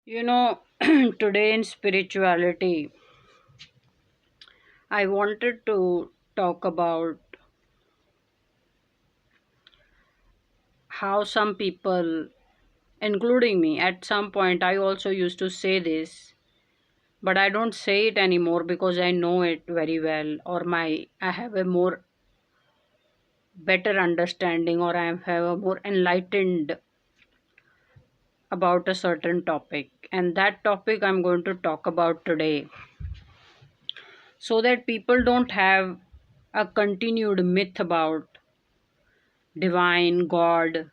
Today in spirituality, I wanted to talk about how some people, including me, at some point I also used to say this, but I don't say it anymore because I know it very well, or I have a more better understanding, or I have a more enlightened about a certain topic. And that topic I'm going to talk about today, so that people don't have a continued myth about divine, God,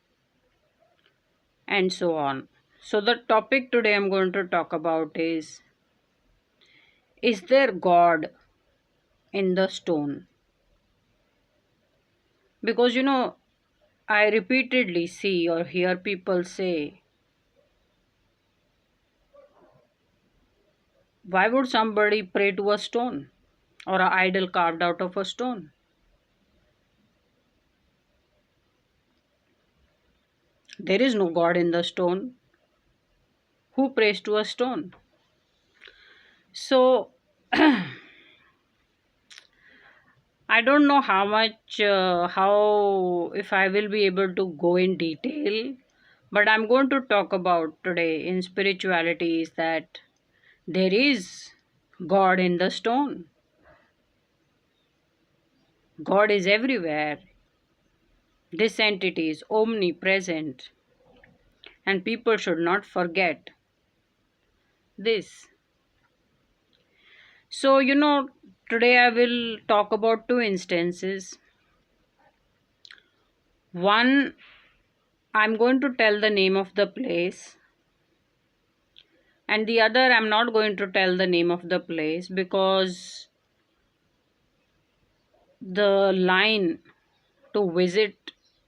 and so on. So, the topic today I'm going to talk about is there God in the stone? Because I repeatedly see or hear people say, why would somebody pray to a stone or an idol carved out of a stone? There is no God in the stone. Who prays to a stone? So, I don't know if I will be able to go in detail, but I'm going to talk about today in spirituality is that there is God in the stone. God is everywhere. This entity is omnipresent, and people should not forget this. So, today I will talk about two instances. One, I'm going to tell the name of the place, and the other I'm not going to tell the name of the place because the line to visit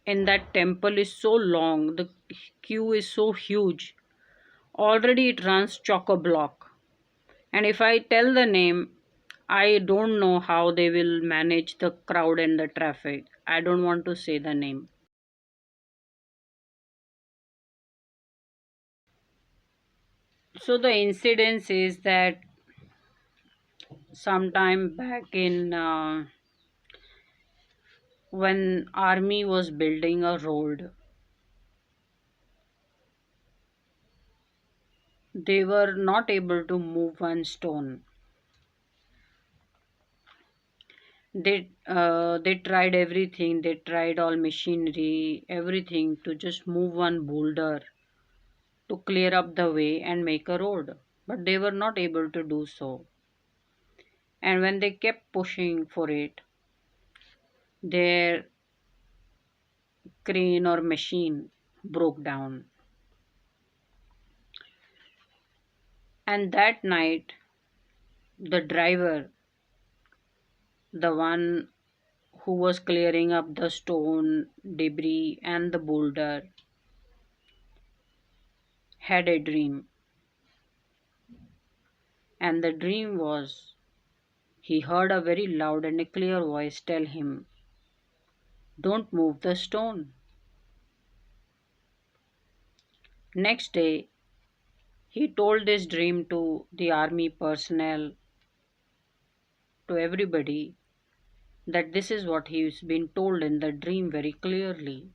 in that temple is so long, the queue is so huge. Already it runs chock a block, and if I tell the name, I don't know how they will manage the crowd and the traffic. I don't want to say the name. So the incidence is that sometime back in when army was building a road, they were not able to move one stone. They tried everything. They tried all machinery, everything to just move one boulder to clear up the way and make a road, but they were not able to do so. And when they kept pushing for it, their crane or machine broke down. And that night, the driver, the one who was clearing up the stone, debris, and the boulder, had a dream. And the dream was he heard a very loud and a clear voice tell him, don't move the stone. Next day, he told this dream to the army personnel, to everybody, that this is what he's been told in the dream very clearly.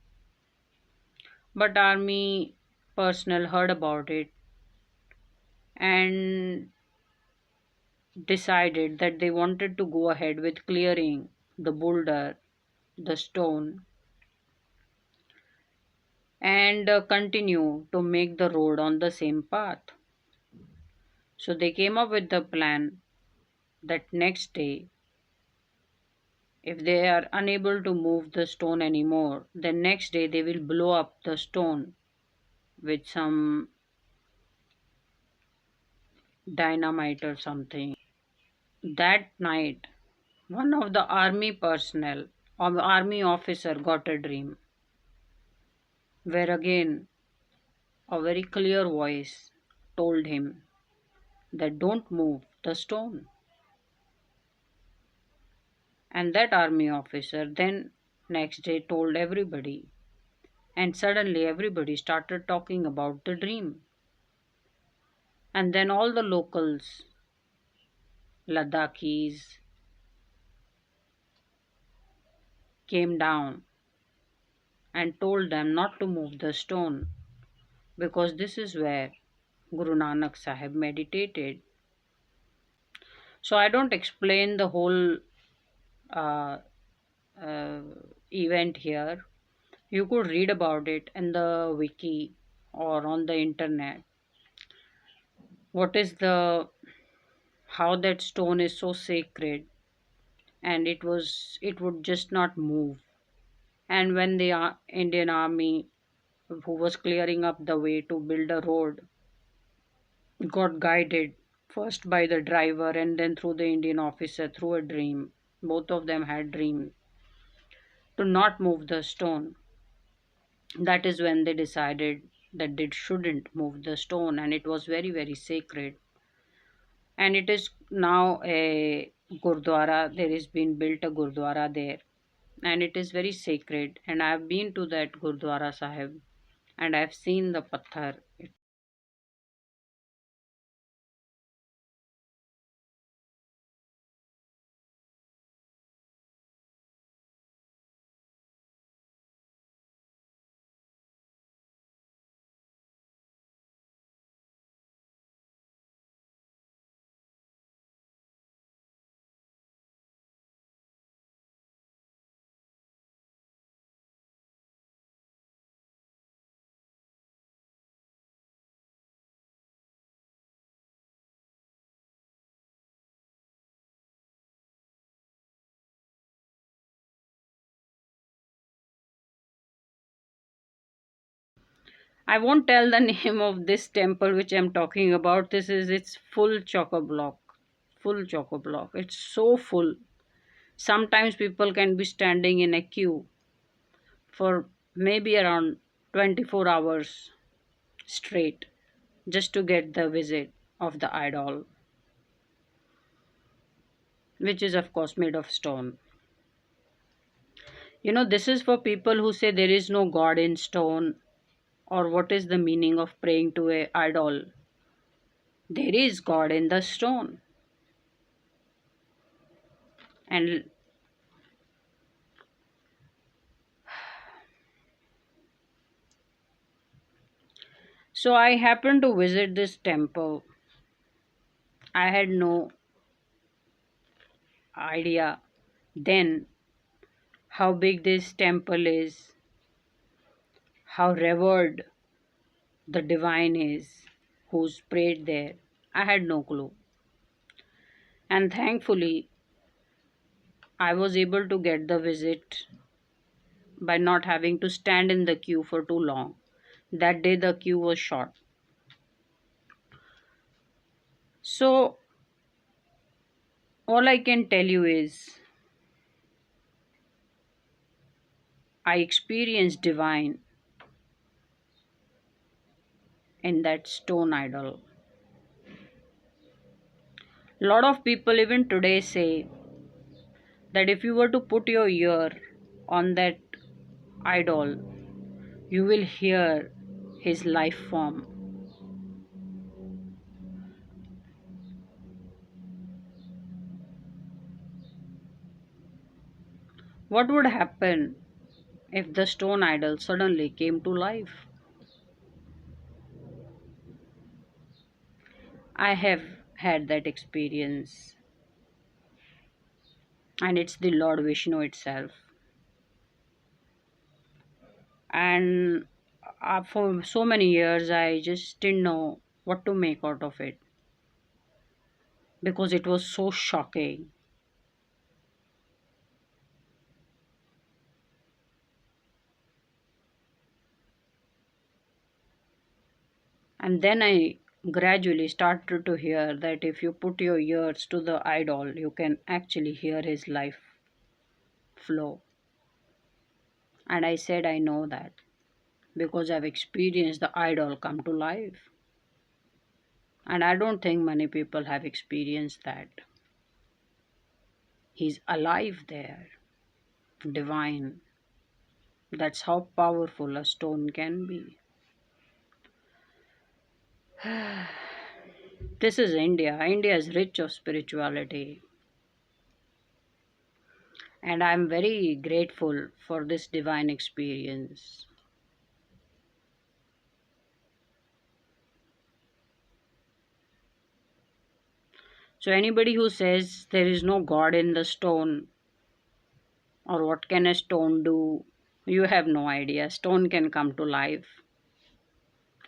But army personnel heard about it and decided that they wanted to go ahead with clearing the boulder, the stone, and continue to make the road on the same path. So they came up with the plan that next day, if they are unable to move the stone anymore, then next day they will blow up the stone with some dynamite or something. That night, one of the army personnel or army officer got a dream where again a very clear voice told him that don't move the stone. And that army officer then next day told everybody, and suddenly everybody started talking about the dream. And then all the locals, Ladakis, came down and told them not to move the stone because this is where Guru Nanak Sahib meditated. So I don't explain the whole uh, uh, event here. You could read about it in the wiki or on the internet. What is the how that stone is so sacred, and it would just not move. And when the Indian army who was clearing up the way to build a road got guided first by the driver and then through the Indian officer through a dream. Both of them had dream to not move the stone. That is when they decided that they shouldn't move the stone, and it was very, very sacred. And it is now a gurdwara. There is been built a gurdwara there, and it is very sacred. And I have been to that gurdwara sahib, and I have seen the pathar. I won't tell the name of this temple which I'm talking about. This is its full choco block. Full choco block. It's so full. Sometimes people can be standing in a queue for maybe around 24 hours straight just to get the visit of the idol, which is, of course, made of stone. This is for people who say there is no God in stone, or what is the meaning of praying to a idol. There is God in the stone. And so I happened to visit this temple. I had no idea then how big this temple is, how revered the divine is who's prayed there. I had no clue. And thankfully, I was able to get the visit by not having to stand in the queue for too long. That day, the queue was short. So, all I can tell you is I experienced divine in that stone idol. A lot of people, even today, say that if you were to put your ear on that idol, you will hear his life form. What would happen if the stone idol suddenly came to life? I have had that experience, and it's the Lord Vishnu itself. And for so many years, I just didn't know what to make out of it because it was so shocking. And then I gradually started to hear that if you put your ears to the idol, you can actually hear his life flow. And I said, I know that because I've experienced the idol come to life. And I don't think many people have experienced that. He's alive there, divine. That's how powerful a stone can be. This is India. India is rich of spirituality. And I'm very grateful for this divine experience. So, anybody who says there is no God in the stone, or what can a stone do, you have no idea. Stone can come to life,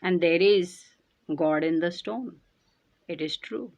and there is God in the stone. It is true.